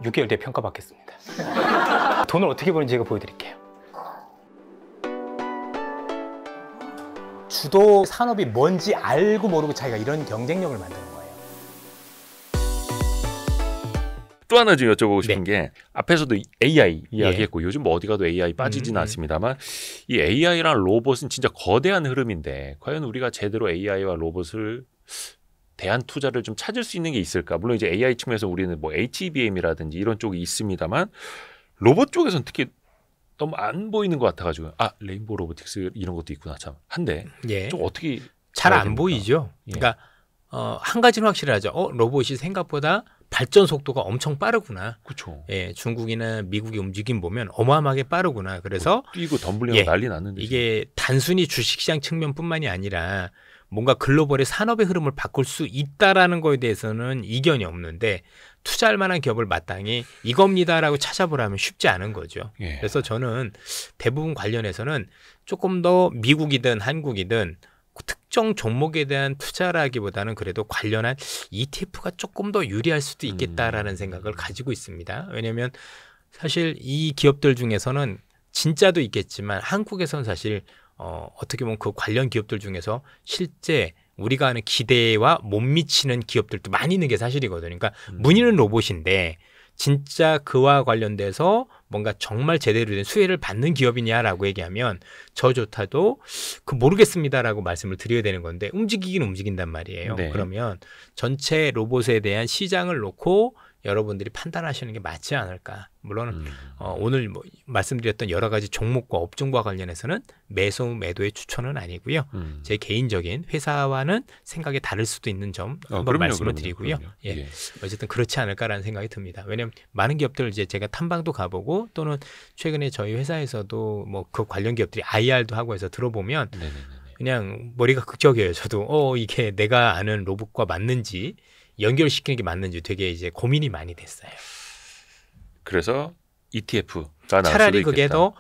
6개월 뒤에 평가받겠습니다. 돈을 어떻게 버는지 제가 보여드릴게요. 주도 산업이 뭔지 알고 모르고 자기가 이런 경쟁력을 만드는 거예요. 또 하나 좀 여쭤보고 싶은 네. 게 앞에서도 AI 이야기했고 요즘 뭐 어디 가도 AI 빠지지는 않습니다만 이 AI랑 로봇은 진짜 거대한 흐름인데 과연 우리가 제대로 AI와 로봇을 대한 투자를 좀 찾을 수 있는 게 있을까? 물론 이제 AI 측면에서 우리는 뭐 HBM이라든지 이런 쪽이 있습니다만 로봇 쪽에서는 특히 너무 안 보이는 것 같아가지고 레인보우 로보틱스 이런 것도 있구나 참 한데 예. 좀 어떻게 잘 봐야 안 됩니까? 보이죠. 예. 그러니까 한 가지는 확실하죠. 로봇이 생각보다 발전 속도가 엄청 빠르구나. 그렇죠. 예, 중국이나 미국의 움직임 보면 어마어마하게 빠르구나. 그래서 뛰고 덤블링하고 난리 났는데 이게 단순히 주식시장 측면뿐만이 아니라 뭔가 글로벌의 산업의 흐름을 바꿀 수 있다라는 거에 대해서는 이견이 없는데 투자할 만한 기업을 마땅히 이겁니다라고 찾아보라면 쉽지 않은 거죠. 예. 그래서 저는 대부분 관련해서는 조금 더 미국이든 한국이든 특정 종목에 대한 투자라기보다는 그래도 관련한 ETF가 조금 더 유리할 수도 있겠다라는 생각을 가지고 있습니다. 왜냐하면 사실 이 기업들 중에서는 진짜도 있겠지만 한국에서는 사실 어떻게 보면 그 관련 기업들 중에서 실제 우리가 하는 기대와 못 미치는 기업들도 많이 있는 게 사실이거든요. 그러니까 문의는 로봇인데 진짜 그와 관련돼서 뭔가 정말 제대로 된 수혜를 받는 기업이냐라고 얘기하면 저조차도 모르겠습니다라고 말씀을 드려야 되는 건데 움직이긴 움직인단 말이에요. 네. 그러면 전체 로봇에 대한 시장을 놓고 여러분들이 판단하시는 게 맞지 않을까. 물론 오늘 말씀드렸던 여러 가지 종목과 업종과 관련해서는 매수 매도의 추천은 아니고요. 제 개인적인 회사와는 생각이 다를 수도 있는 점 한번 말씀을 드리고요. 예. 어쨌든 그렇지 않을까라는 생각이 듭니다. 왜냐하면 많은 기업들 이제 제가 탐방도 가보고 또는 최근에 저희 회사에서도 뭐 그 관련 기업들이 IR도 하고 해서 들어보면 그냥 머리가 극적이에요. 저도 이게 내가 아는 로봇과 맞는지 연결시키는 게 맞는지 되게 이제 고민이 많이 됐어요. 그래서 ETF가 차라리 그게 더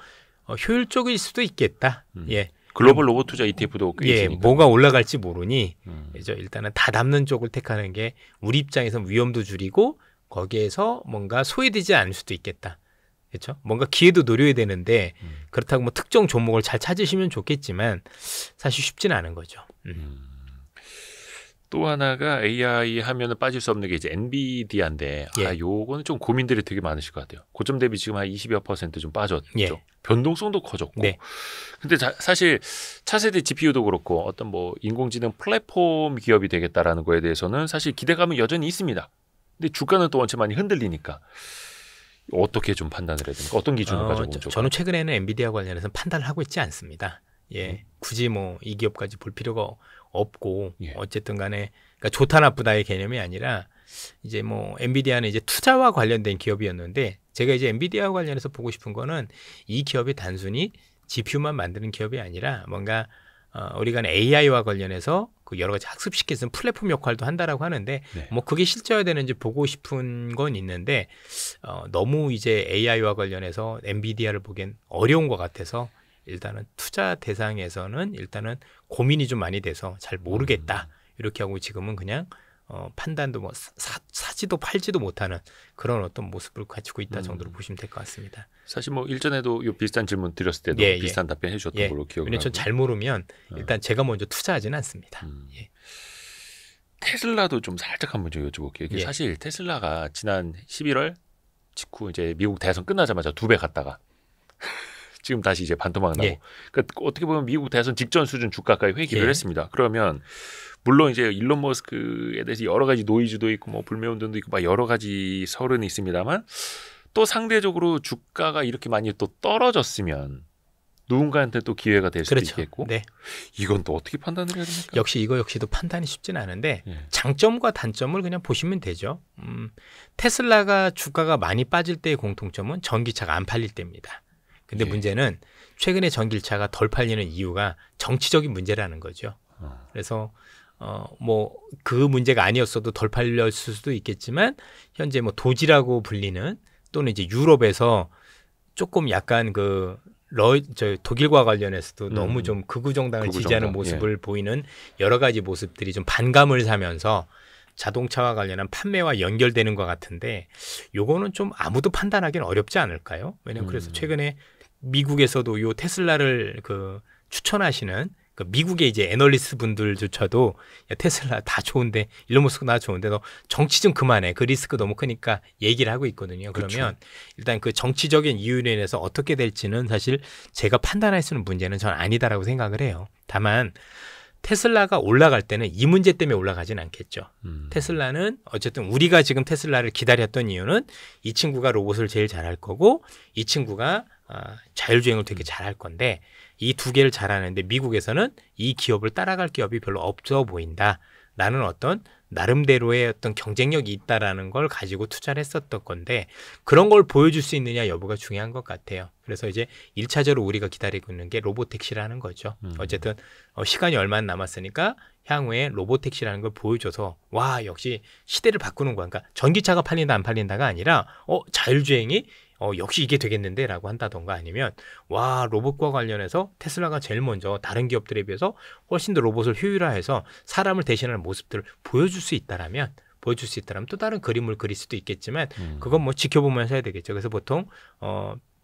효율적일 수도 있겠다. 예. 글로벌 로봇 투자 ETF도 꽤 있으니까. 뭐가 올라갈지 모르니 일단은 다 담는 쪽을 택하는 게 우리 입장에서 위험도 줄이고 거기에서 뭔가 소외되지 않을 수도 있겠다. 그렇죠? 뭔가 기회도 노려야 되는데 그렇다고 뭐 특정 종목을 잘 찾으시면 좋겠지만 사실 쉽지는 않은 거죠. 또 하나가 AI 하면은 빠질 수 없는 게 이제 엔비디아인데 요거는 좀 고민들이 되게 많으실 것 같아요. 고점 대비 지금 한 20여 % 좀 빠졌죠. 변동성도 커졌고. 근데 사실 차세대 GPU도 그렇고 어떤 뭐 인공지능 플랫폼 기업이 되겠다라는 거에 대해서는 사실 기대감은 여전히 있습니다. 근데 주가는 또 원체 많이 흔들리니까 어떻게 좀 판단을 해야 됩니까? 어떤 기준을 가지고 저는 최근에는 엔비디아 관련해서 판단을 하고 있지 않습니다. 굳이 뭐 이 기업까지 볼 필요가 없고 어쨌든 간에 그러니까 좋다 나쁘다의 개념이 아니라 이제 뭐 엔비디아는 이제 투자와 관련된 기업이었는데 제가 이제 엔비디아와 관련해서 보고 싶은 거는 이 기업이 단순히 GPU만 만드는 기업이 아니라 뭔가 우리가 AI와 관련해서 그 여러 가지 학습시킬 수 있는 플랫폼 역할도 한다라고 하는데 뭐 그게 실제화되는지 보고 싶은 건 있는데 너무 이제 AI와 관련해서 엔비디아를 보기엔 어려운 것 같아서 일단은 투자 대상에서는 일단은 고민이 좀 많이 돼서 잘 모르겠다 이렇게 하고 지금은 그냥 판단도 뭐 사지도 팔지도 못하는 그런 어떤 모습을 가지고 있다 정도로 보시면 될 것 같습니다. 사실 뭐 일전에도 요 비슷한 질문 드렸을 때도 비슷한 답변 해주셨던 걸로 기억을 왜냐면 전 잘 모르면 일단 제가 먼저 투자하지는 않습니다. 테슬라도 좀 살짝 한번 좀 여쭤볼게요. 이게 사실 테슬라가 지난 11월 직후 이제 미국 대선 끝나자마자 2배 갔다가 지금 다시 이제 반토막 나고. 그러니까 어떻게 보면 미국 대선 직전 수준 주가까지 회귀를 했습니다. 그러면 물론 이제 일론 머스크에 대해서 여러 가지 노이즈도 있고 뭐 불매운동도 있고 막 여러 가지 설은 있습니다만 또 상대적으로 주가가 이렇게 많이 또 떨어졌으면 누군가한테 또 기회가 될 수도 있겠고 이건 또 어떻게 판단을 해야 됩니까? 역시 이거 역시도 판단이 쉽지는 않은데 장점과 단점을 그냥 보시면 되죠. 테슬라가 주가가 많이 빠질 때의 공통점은 전기차가 안 팔릴 때입니다. 근데 문제는 최근에 전기차가 덜 팔리는 이유가 정치적인 문제라는 거죠. 그래서 뭐 그 문제가 아니었어도 덜 팔렸을 수도 있겠지만 현재 뭐 도지라고 불리는 또는 이제 유럽에서 조금 약간 독일과 관련해서도 너무 좀 극우 정당을 지지하는 모습을 보이는 여러 가지 모습들이 좀 반감을 사면서 자동차와 관련한 판매와 연결되는 것 같은데 요거는 좀 아무도 판단하기는 어렵지 않을까요? 왜냐면 그래서 최근에 미국에서도 요 테슬라를 그 추천하시는 그 미국의 이제 애널리스트 분들조차도 야, 테슬라 다 좋은데 일론 머스크 나 좋은데 너 정치 좀 그만해. 그 리스크 너무 크니까 얘기를 하고 있거든요. 그러면 일단 그 정치적인 이유로 인해서 어떻게 될지는 사실 제가 판단할 수 있는 문제는 전 아니다라고 생각을 해요. 다만 테슬라가 올라갈 때는 이 문제 때문에 올라가진 않겠죠. 테슬라는 어쨌든 우리가 지금 테슬라를 기다렸던 이유는 이 친구가 로봇을 제일 잘할 거고 이 친구가 자율주행을 되게 잘할 건데 이 두 개를 잘하는데 미국에서는 이 기업을 따라갈 기업이 별로 없어 보인다라는 어떤 나름대로의 어떤 경쟁력이 있다라는 걸 가지고 투자를 했었던 건데 그런 걸 보여줄 수 있느냐 여부가 중요한 것 같아요. 그래서 이제 1차적으로 우리가 기다리고 있는 게 로봇택시라는 거죠. 어쨌든 시간이 얼마 안 남았으니까 향후에 로봇택시라는 걸 보여줘서 와 역시 시대를 바꾸는 거야. 그러니까 전기차가 팔린다 안 팔린다가 아니라 자율주행이 역시 이게 되겠는데 라고 한다던가 아니면 와 로봇과 관련해서 테슬라가 제일 먼저 다른 기업들에 비해서 훨씬 더 로봇을 효율화해서 사람을 대신하는 모습들을 보여줄 수 있다라면 또 다른 그림을 그릴 수도 있겠지만 그건 뭐 지켜보면서 해야 되겠죠. 그래서 보통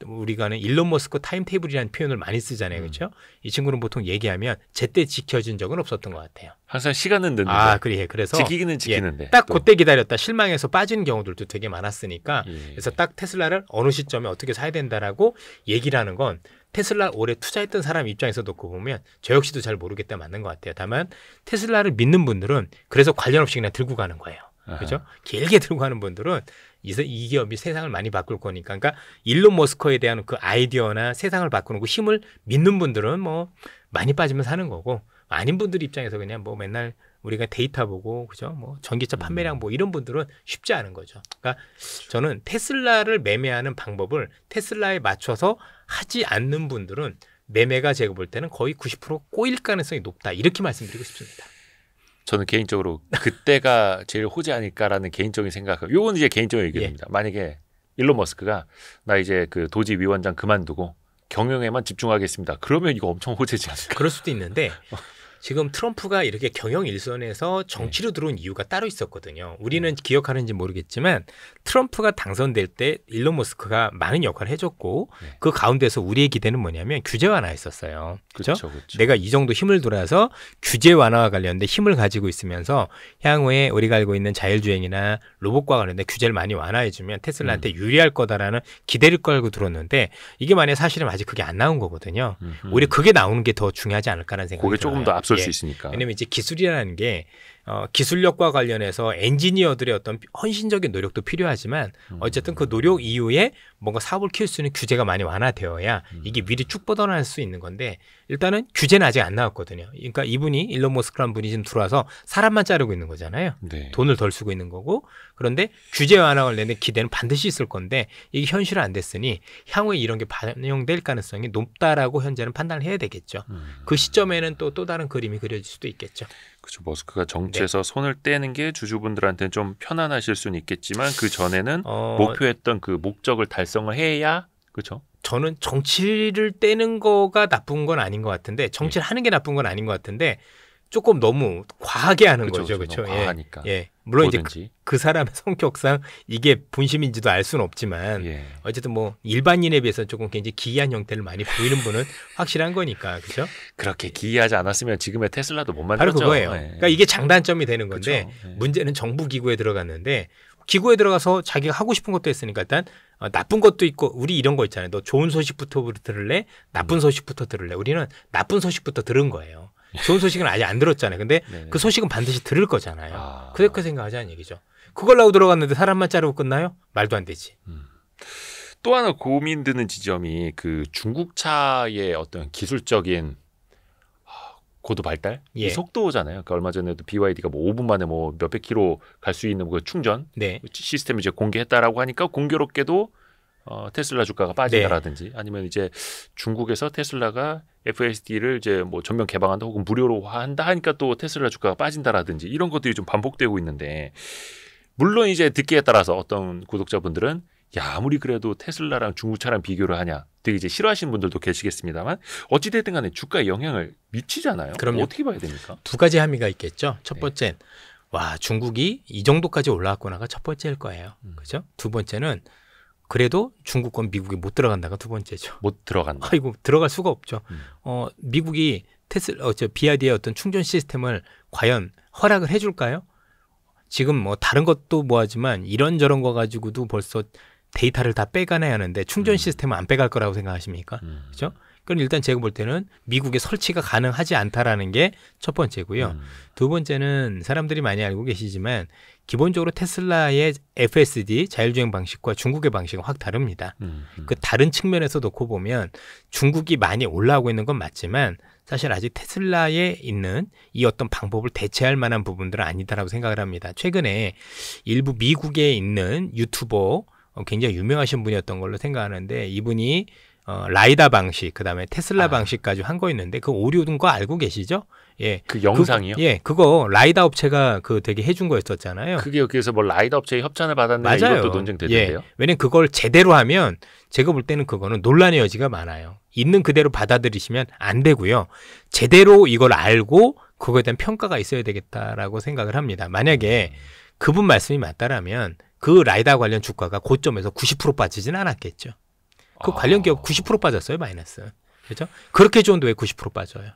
우리가는 일론 머스크 타임테이블이라는 표현을 많이 쓰잖아요. 그렇죠? 이 친구는 보통 얘기하면 제때 지켜진 적은 없었던 것 같아요. 항상 시간은 늦는데. 그래. 그래서 지키기는 지키는데. 딱 그때 기다렸다 실망해서 빠진 경우들도 되게 많았으니까 그래서 딱 테슬라를 어느 시점에 어떻게 사야 된다라고 얘기를 하는 건 테슬라 오래 투자했던 사람 입장에서 놓고 보면 저 역시도 잘 모르겠다 맞는 것 같아요. 다만 테슬라를 믿는 분들은 그래서 관련 없이 그냥 들고 가는 거예요. 그렇죠? 길게 들고 가는 분들은 이 기업이 세상을 많이 바꿀 거니까. 그러니까 일론 머스크에 대한 그 아이디어나 세상을 바꾸는 그 힘을 믿는 분들은 뭐 많이 빠지면 사는 거고 아닌 분들 입장에서 그냥 뭐 맨날 우리가 데이터 보고 그죠? 뭐 전기차 판매량 뭐 이런 분들은 쉽지 않은 거죠. 그러니까 저는 테슬라를 매매하는 방법을 테슬라에 맞춰서 하지 않는 분들은 매매가 제가 볼 때는 거의 90% 꼬일 가능성이 높다. 이렇게 말씀드리고 싶습니다. 저는 개인적으로 그때가 제일 호재 아닐까라는 개인적인 생각. 요건 이제 개인적인 의견입니다. 만약에 일론 머스크가 나 이제 그 도지 위원장 그만두고 경영에만 집중하겠습니다. 그러면 이거 엄청 호재지 않을까? 그럴 수도 있는데 지금 트럼프가 이렇게 경영 일선에서 정치로 들어온 이유가 따로 있었거든요. 우리는 기억하는지 모르겠지만 트럼프가 당선될 때 일론 머스크가 많은 역할을 해줬고 그 가운데서 우리의 기대는 뭐냐면 규제 완화였었어요. 그렇죠? 내가 이 정도 힘을 돌아서 규제 완화와 관련된 힘을 가지고 있으면서 향후에 우리가 알고 있는 자율주행이나 로봇과 관련된 규제를 많이 완화해주면 테슬라한테 유리할 거다라는 기대를 걸고 들었는데 이게 만약에 사실은 아직 그게 안 나온 거거든요. 오히려 그게 나오는 게 더 중요하지 않을까라는 생각이 그게 들어요. 조금 더 앞설 수 있으니까. 왜냐면 이제 기술이라는 게 기술력과 관련해서 엔지니어들의 어떤 헌신적인 노력도 필요하지만 어쨌든 그 노력 이후에 뭔가 사업을 키울 수 있는 규제가 많이 완화되어야 이게 미리 쭉 뻗어날 수 있는 건데 일단은 규제는 아직 안 나왔거든요. 그러니까 이분이 일론 머스크라는 분이 지금 들어와서 사람만 자르고 있는 거잖아요. 네. 돈을 덜 쓰고 있는 거고 그런데 규제 완화를 내는 기대는 반드시 있을 건데 이게 현실화 안 됐으니 향후에 이런 게 반영될 가능성이 높다라고 현재는 판단을 해야 되겠죠. 그 시점에는 또 다른 그림이 그려질 수도 있겠죠. 그렇죠. 머스크가 정치에서 손을 떼는 게 주주분들한테는 좀 편안하실 수는 있겠지만 그 전에는 목표했던 그 목적을 달성을 해야 그렇죠. 저는 정치를 떼는 거가 나쁜 건 아닌 것 같은데 정치를 하는 게 나쁜 건 아닌 것 같은데 조금 너무 과하게 하는 거죠. 그렇죠. 과하니까. 물론 뭐든지. 이제 그 사람의 성격상 이게 본심인지도 알 수는 없지만 어쨌든 뭐 일반인에 비해서 조금 굉장히 기이한 형태를 많이 보이는 분은 확실한 거니까. 그렇죠? 그렇게 기이하지 않았으면 지금의 테슬라도 못 만들었죠. 바로 그거예요. 그러니까 이게 장단점이 되는 건데 문제는 정부 기구에 들어갔는데 기구에 들어가서 자기가 하고 싶은 것도 했으니까 일단 나쁜 것도 있고 우리 이런 거 있잖아요. 너 좋은 소식부터 들을래? 나쁜 소식부터 들을래? 우리는 나쁜 소식부터 들은 거예요. 좋은 소식은 아직 안 들었잖아요. 근데 그 소식은 반드시 들을 거잖아요. 그렇게 생각하자는 얘기죠. 그걸 하고 들어갔는데 사람만 자르고 끝나요? 말도 안 되지. 또 하나 고민 드는 지점이 그 중국차의 어떤 기술적인 고도 발달, 이 속도잖아요. 그러니까 얼마 전에도 BYD가 뭐 5분 만에 뭐 몇백 킬로 갈 수 있는 그 충전 시스템을 이제 공개했다라고 하니까 공교롭게도 테슬라 주가가 빠진다라든지 아니면 이제 중국에서 테슬라가 FSD를 이제 뭐 전면 개방한다 혹은 무료로 한다 하니까 또 테슬라 주가가 빠진다라든지 이런 것들이 좀 반복되고 있는데 물론 이제 듣기에 따라서 어떤 구독자분들은 야 아무리 그래도 테슬라랑 중국차랑 비교를 하냐 되게 이제 싫어하시는 분들도 계시겠습니다만 어찌됐든 간에 주가에 영향을 미치잖아요. 그럼요. 어떻게 봐야 됩니까? 두 가지 함의가 있겠죠. 첫 번째 와, 중국이 이 정도까지 올라왔구나가 첫 번째일 거예요. 그죠? 두 번째는 그래도 중국 건 미국이 못 들어간다가 두 번째죠. 못 들어간다. 아이고, 들어갈 수가 없죠. 미국이 BYD의 어떤 충전 시스템을 과연 허락을 해줄까요? 지금 뭐 다른 것도 뭐하지만 이런저런 거 가지고도 벌써 데이터를 다 빼가내야 하는데 충전 시스템은 안 빼갈 거라고 생각하십니까? 그렇죠? 그럼 일단 제가 볼 때는 미국에 설치가 가능하지 않다라는 게 첫 번째고요. 두 번째는 사람들이 많이 알고 계시지만 기본적으로 테슬라의 FSD 자율주행 방식과 중국의 방식은 확 다릅니다. 그 다른 측면에서 놓고 보면 중국이 많이 올라오고 있는 건 맞지만 사실 아직 테슬라에 있는 이 어떤 방법을 대체할 만한 부분들은 아니다라고 생각을 합니다. 최근에 일부 미국에 있는 유튜버 굉장히 유명하신 분이었던 걸로 생각하는데 이분이 라이다 방식, 그다음에 테슬라 방식까지 한 거 있는데 그 오류된 거 알고 계시죠? 예. 그 영상이요? 그거 라이다 업체가 그 되게 해준 거였었잖아요. 그게 여기서 뭐 라이다 업체에 협찬을 받았는데 맞아요. 이것도 논쟁되던데요? 예. 왜냐면 그걸 제대로 하면 제가 볼 때는 그거는 논란의 여지가 많아요. 있는 그대로 받아들이시면 안 되고요. 제대로 이걸 알고 그거에 대한 평가가 있어야 되겠다라고 생각을 합니다. 만약에 그분 말씀이 맞다라면 그 라이다 관련 주가가 고점에서 90% 빠지진 않았겠죠. 그 관련 기업 90% 빠졌어요, 마이너스. 그렇죠? 그렇게 좋은데 왜 90% 빠져요?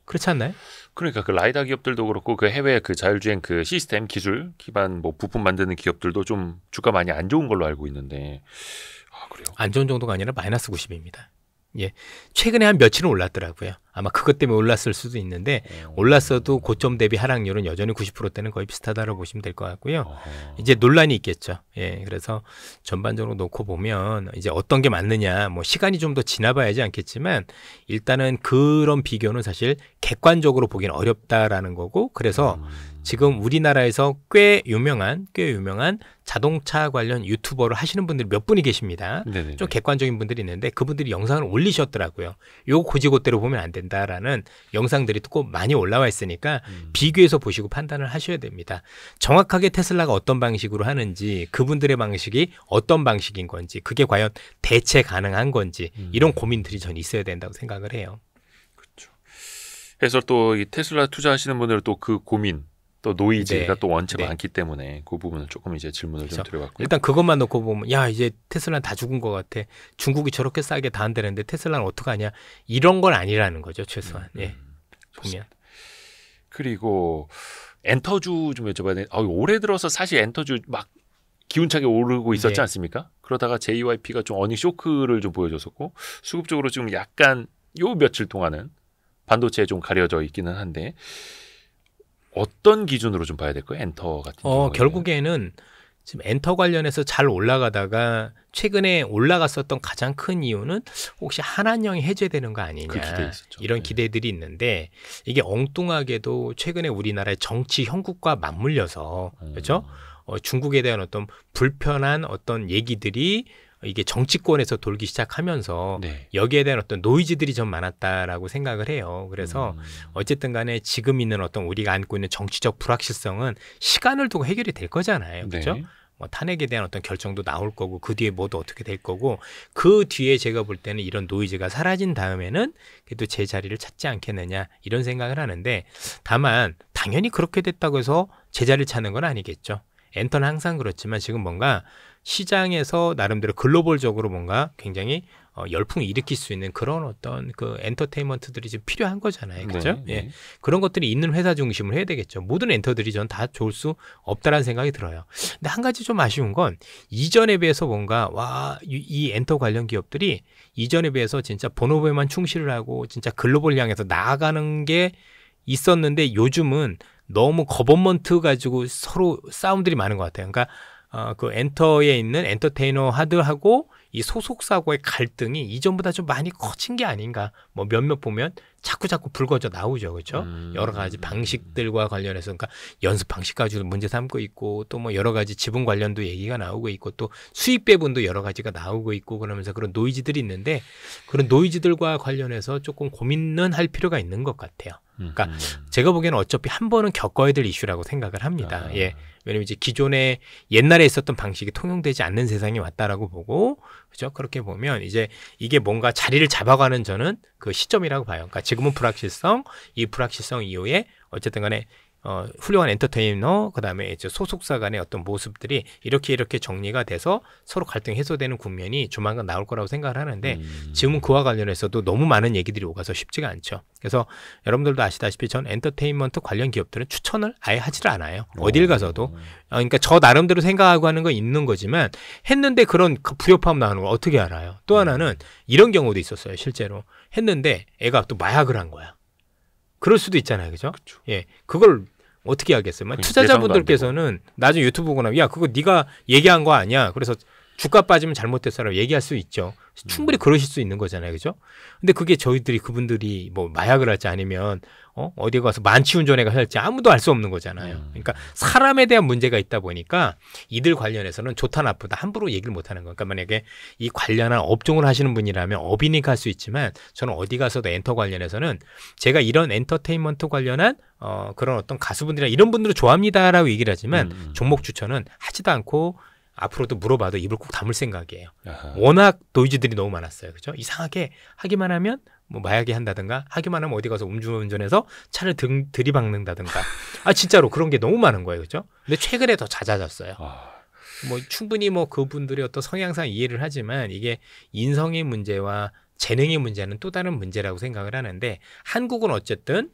그렇지 않나요? 그러니까 그 라이다 기업들도 그렇고 그 해외 그 자율주행 그 시스템 기술 기반 뭐 부품 만드는 기업들도 좀 주가 많이 안 좋은 걸로 알고 있는데 그래요? 안 좋은 정도가 아니라 마이너스 90입니다. 예, 최근에 한 며칠은 올랐더라고요. 아마 그것 때문에 올랐을 수도 있는데 올랐어도 고점 대비 하락률은 여전히 90%대는 거의 비슷하다고 보시면 될 것 같고요. 이제 논란이 있겠죠. 예, 그래서 전반적으로 놓고 보면 이제 어떤 게 맞느냐, 뭐 시간이 좀 더 지나봐야지 않겠지만 일단은 그런 비교는 사실 객관적으로 보기는 어렵다라는 거고, 그래서 지금 우리나라에서 꽤 유명한 자동차 관련 유튜버를 하시는 분들이 몇 분이 계십니다. 네네네. 좀 객관적인 분들이 있는데 그분들이 영상을 올리셨더라고요. 요거 고지고대로 보면 안 된다라는 영상들이 꼭 많이 올라와 있으니까 비교해서 보시고 판단을 하셔야 됩니다. 정확하게 테슬라가 어떤 방식으로 하는지, 그분들의 방식이 어떤 방식인 건지, 그게 과연 대체 가능한 건지, 이런 고민들이 전 있어야 된다고 생각을 해요. 그렇죠. 그래서 또 이 테슬라 투자하시는 분들은 또 그 고민, 또 노이즈가 또 원체 많기 때문에 그 부분은 조금 이제 질문을 좀 드려봤고요. 일단 그것만 놓고 보면 야, 이제 테슬라는 다 죽은 것 같아. 중국이 저렇게 싸게 다 한다는데 테슬라는 어떡하냐. 이런 건 아니라는 거죠, 최소한. 예. 보면. 그리고 엔터주 좀 여쭤봐야 되는데 올해 들어서 사실 엔터주 막 기운차게 오르고 있었지 않습니까? 그러다가 JYP가 좀 어닝 쇼크를 좀 보여줬었고 수급적으로 지금 약간 요 며칠 동안은 반도체에 좀 가려져 있기는 한데 어떤 기준으로 좀 봐야 될까요? 엔터 같은 경우에. 결국에는 지금 엔터 관련해서 잘 올라가다가 최근에 올라갔었던 가장 큰 이유는 혹시 한한령이 해제되는 거 아니냐. 그 기대 있었죠. 이런 기대들이 있는데 이게 엉뚱하게도 최근에 우리나라의 정치 형국과 맞물려서 그렇죠? 중국에 대한 어떤 불편한 어떤 얘기들이 이게 정치권에서 돌기 시작하면서 여기에 대한 어떤 노이즈들이 좀 많았다라고 생각을 해요. 그래서 어쨌든 간에 지금 있는 어떤 우리가 안고 있는 정치적 불확실성은 시간을 두고 해결이 될 거잖아요. 그렇죠? 뭐 탄핵에 대한 어떤 결정도 나올 거고 그 뒤에 뭐도 어떻게 될 거고 그 뒤에 제가 볼 때는 이런 노이즈가 사라진 다음에는 그래도 제 자리를 찾지 않겠느냐 이런 생각을 하는데 다만 당연히 그렇게 됐다고 해서 제 자리를 찾는 건 아니겠죠. 엔터는 항상 그렇지만 지금 뭔가 시장에서 나름대로 글로벌적으로 뭔가 굉장히 열풍을 일으킬 수 있는 그런 어떤 그 엔터테인먼트들이 지금 필요한 거잖아요. 그렇죠? 예. 그런 것들이 있는 회사 중심으로 해야 되겠죠. 모든 엔터들이 전 다 좋을 수 없다라는 생각이 들어요. 근데 한 가지 좀 아쉬운 건 이전에 비해서 뭔가 이 엔터 관련 기업들이 이전에 비해서 진짜 본업에만 충실을 하고 진짜 글로벌 향해서 나아가는 게 있었는데 요즘은 너무 거버먼트 가지고 서로 싸움들이 많은 것 같아요. 그러니까 그 엔터에 있는 엔터테이너 하드하고 이 소속사고의 갈등이 이전보다 좀 많이 커진 게 아닌가. 뭐 몇몇 보면 자꾸 불거져 나오죠, 그렇죠? 여러 가지 방식들과 관련해서, 그러니까 연습 방식 가지고 문제 삼고 있고, 또 뭐 여러 가지 지분 관련도 얘기가 나오고 있고, 또 수익 배분도 여러 가지가 나오고 있고, 그러면서 그런 노이즈들이 있는데 그런 노이즈들과 관련해서 조금 고민은 할 필요가 있는 것 같아요. 그러니까 제가 보기에는 어차피 한 번은 겪어야 될 이슈라고 생각을 합니다. 예. 왜냐면 이제 기존에 옛날에 있었던 방식이 통용되지 않는 세상이 왔다라고 보고, 그죠? 그렇게 보면 이제 이게 뭔가 자리를 잡아가는 저는 그 시점이라고 봐요. 그러니까 지금은 불확실성, 이 불확실성 이후에 어쨌든 간에 훌륭한 엔터테이너 그다음에 이제 소속사 간의 어떤 모습들이 이렇게 정리가 돼서 서로 갈등이 해소되는 국면이 조만간 나올 거라고 생각을 하는데 지금은 그와 관련해서도 너무 많은 얘기들이 오가서 쉽지가 않죠. 그래서 여러분들도 아시다시피 전 엔터테인먼트 관련 기업들은 추천을 아예 하지를 않아요. 어딜 가서도. 그러니까 저 나름대로 생각하고 하는 건 있는 거지만 했는데 그런 불협화음 나오는 걸 어떻게 알아요? 또 하나는 이런 경우도 있었어요. 실제로 했는데 애가 또 마약을 한 거야. 그럴 수도 있잖아요. 그죠? 그쵸. 예. 그걸 어떻게 하겠어요? 투자자분들께서는 나중에 유튜브 보고 나면 야 그거 네가 얘기한 거 아니야. 그래서 주가 빠지면 잘못됐어라고 얘기할 수 있죠. 충분히 그러실 수 있는 거잖아요. 그죠? 근데 그게 그분들이 뭐 마약을 할지 아니면 어디 가서 만취운전해가 할지 아무도 알 수 없는 거잖아요. 그러니까 사람에 대한 문제가 있다 보니까 이들 관련해서는 좋다 나쁘다 함부로 얘기를 못 하는 거예요. 그러니까 만약에 이 관련한 업종을 하시는 분이라면 업이니까 할 수 있지만 저는 어디 가서도 엔터 관련해서는 제가 이런 엔터테인먼트 관련한 그런 어떤 가수분들이나 이런 분들을 좋아합니다라고 얘기를 하지만 종목 추천은 하지도 않고 앞으로도 물어봐도 입을 꼭 다물 생각이에요. 아하. 워낙 노이즈들이 너무 많았어요. 그죠? 이상하게 하기만 하면 뭐 마약이 한다든가 하기만 하면 어디 가서 음주운전해서 차를 들이박는다든가 진짜로 그런 게 너무 많은 거예요. 그죠? 근데 최근에 더 잦아졌어요. 뭐 충분히 뭐 그분들의 어떤 성향상 이해를 하지만 이게 인성의 문제와 재능의 문제는 또 다른 문제라고 생각을 하는데 한국은 어쨌든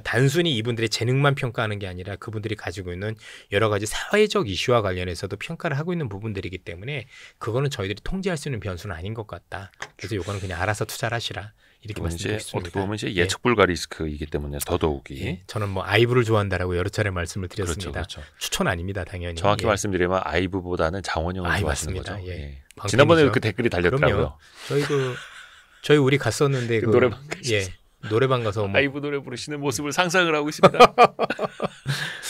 단순히 이분들의 재능만 평가하는 게 아니라 그분들이 가지고 있는 여러 가지 사회적 이슈와 관련해서도 평가를 하고 있는 부분들이기 때문에 그거는 저희들이 통제할 수 있는 변수는 아닌 것 같다. 그래서 이거는 그냥 알아서 투자를 하시라. 이렇게 말씀드리겠습니다. 어떻게 보면 이제 예측 불가 리스크이기 때문에 더더욱이. 예. 저는 뭐 아이브를 좋아한다라고 여러 차례 말씀을 드렸습니다. 그렇죠. 추천 아닙니다. 당연히. 정확히 말씀드리면 아이브보다는 장원영을 좋아하시는 거죠. 예. 지난번에 그 댓글이 달렸더라고요. 저희 우리 갔었는데 그 노래방 노래방 가서 뭐 아이브 노래 부르시는 모습을 상상을 하고 있습니다.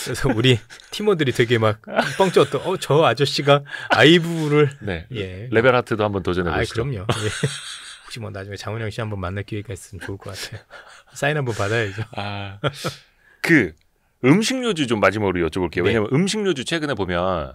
그래서 우리 팀원들이 되게 막 뻥쳤던 저 아저씨가 아이브를 레벨 하트도 한번 도전해 보시죠. 그럼요. 예. 혹시 뭐 나중에 장원영 씨 한번 만날 기회가 있으면 좋을 것 같아요. 사인 한번 받아야죠. 그 음식료주 좀 마지막으로 여쭤볼게요. 왜냐면 음식료주 최근에 보면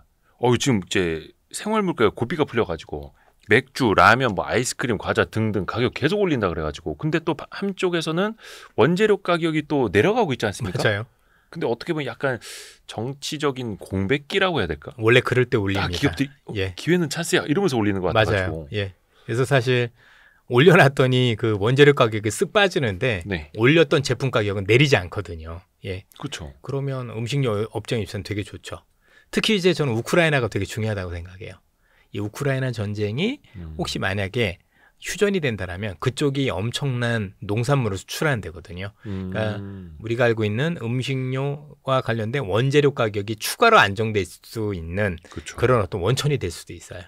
지금 이제 생활 물가가 고비가 풀려가지고 맥주, 라면, 뭐 아이스크림, 과자 등등 가격 계속 올린다 그래가지고 근데 또 한쪽에서는 원재료 가격이 또 내려가고 있지 않습니까? 맞아요. 근데 어떻게 보면 약간 정치적인 공백기라고 해야 될까? 원래 그럴 때 올립니다. 기업들이 기회는 찬스야 이러면서 올리는 것 같아가지고. 맞아요. 그래서 사실 올려놨더니 그 원재료 가격이 쓱 빠지는데 올렸던 제품 가격은 내리지 않거든요. 그렇죠. 그러면 음식료 업종 입장 되게 좋죠. 특히 이제 저는 우크라이나가 되게 중요하다고 생각해요. 이 우크라이나 전쟁이 혹시 만약에 휴전이 된다라면 그쪽이 엄청난 농산물을 수출하는 데거든요. 그러니까 우리가 알고 있는 음식료와 관련된 원재료 가격이 추가로 안정될 수 있는 그런 어떤 원천이 될 수도 있어요.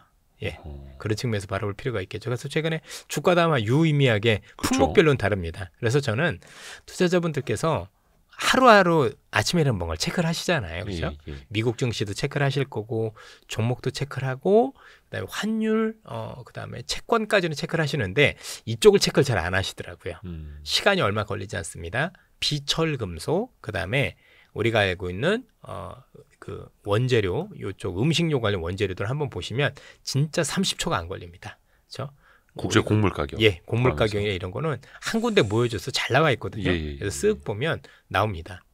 그런 측면에서 바라볼 필요가 있겠죠. 그래서 최근에 주가도 아마 유의미하게 품목별로는 다릅니다. 그래서 저는 투자자분들께서 하루하루 아침에는 뭔가를 체크를 하시잖아요. 그렇죠? 미국 증시도 체크를 하실 거고 종목도 체크를 하고 그다음에 환율 그다음에 채권까지는 체크를 하시는데 이쪽을 체크를 잘 안 하시더라고요. 시간이 얼마 걸리지 않습니다. 비철금속 그다음에 우리가 알고 있는 그 원재료 이쪽 음식료 관련 원재료들 한번 보시면 진짜 30초가 안 걸립니다. 그렇죠? 국제 곡물 가격. 곡물 가격이나 이런 거는 한 군데 모여져서 잘 나와 있거든요. 그래서 쓱 보면 나옵니다.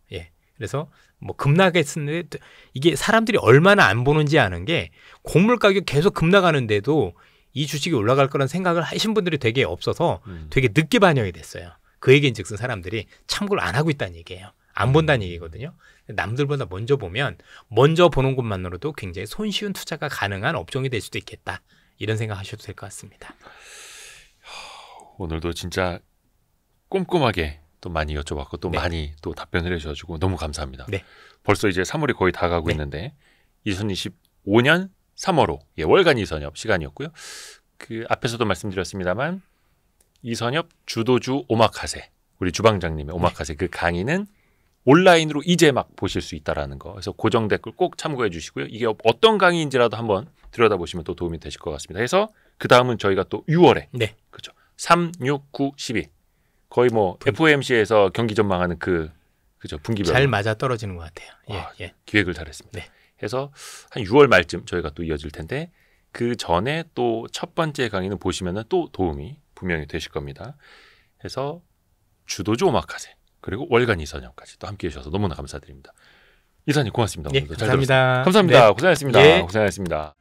그래서 뭐 급락했는데 이게 사람들이 얼마나 안 보는지 아는 게 곡물 가격 계속 급락하는데도 이 주식이 올라갈 거란 생각을 하신 분들이 되게 없어서 되게 늦게 반영이 됐어요. 그 얘기인즉슨 사람들이 참고를 안 하고 있다는 얘기예요. 안 본다는 얘기거든요. 남들보다 먼저 보면 먼저 보는 것만으로도 굉장히 손쉬운 투자가 가능한 업종이 될 수도 있겠다. 이런 생각하셔도 될 것 같습니다. 오늘도 진짜 꼼꼼하게 또 많이 여쭤봤고 또 많이 또 답변을 해주셔가지고 너무 감사합니다. 벌써 이제 3월이 거의 다 가고 있는데 2025년 3월호 월간 이선엽 시간이었고요. 그 앞에서도 말씀드렸습니다만 이선엽 주도주 오마카세 우리 주방장님의 오마카세 그 강의는 온라인으로 이제 막 보실 수 있다라는 거. 그래서 고정 댓글 꼭 참고해 주시고요. 이게 어떤 강의인지라도 한번 들여다보시면 또 도움이 되실 것 같습니다. 그래서 그 다음은 저희가 또 6월에 그렇죠. 3, 6, 9, 12 거의 뭐 FOMC에서 경기 전망하는 그죠 분기별 잘 맞아 떨어지는 것 같아요. 기획을 잘했습니다. 해서 한 6월 말쯤 저희가 또 이어질 텐데 그 전에 또 첫 번째 강의는 보시면은 또 도움이 분명히 되실 겁니다. 해서 주도주 오마카세 그리고 월간 이사님까지 또 함께해 주셔서 너무나 감사드립니다. 이사님 고맙습니다. 예, 오늘도 감사합니다. 감사합니다. 네. 고생하셨습니다. 예. 고생하셨습니다.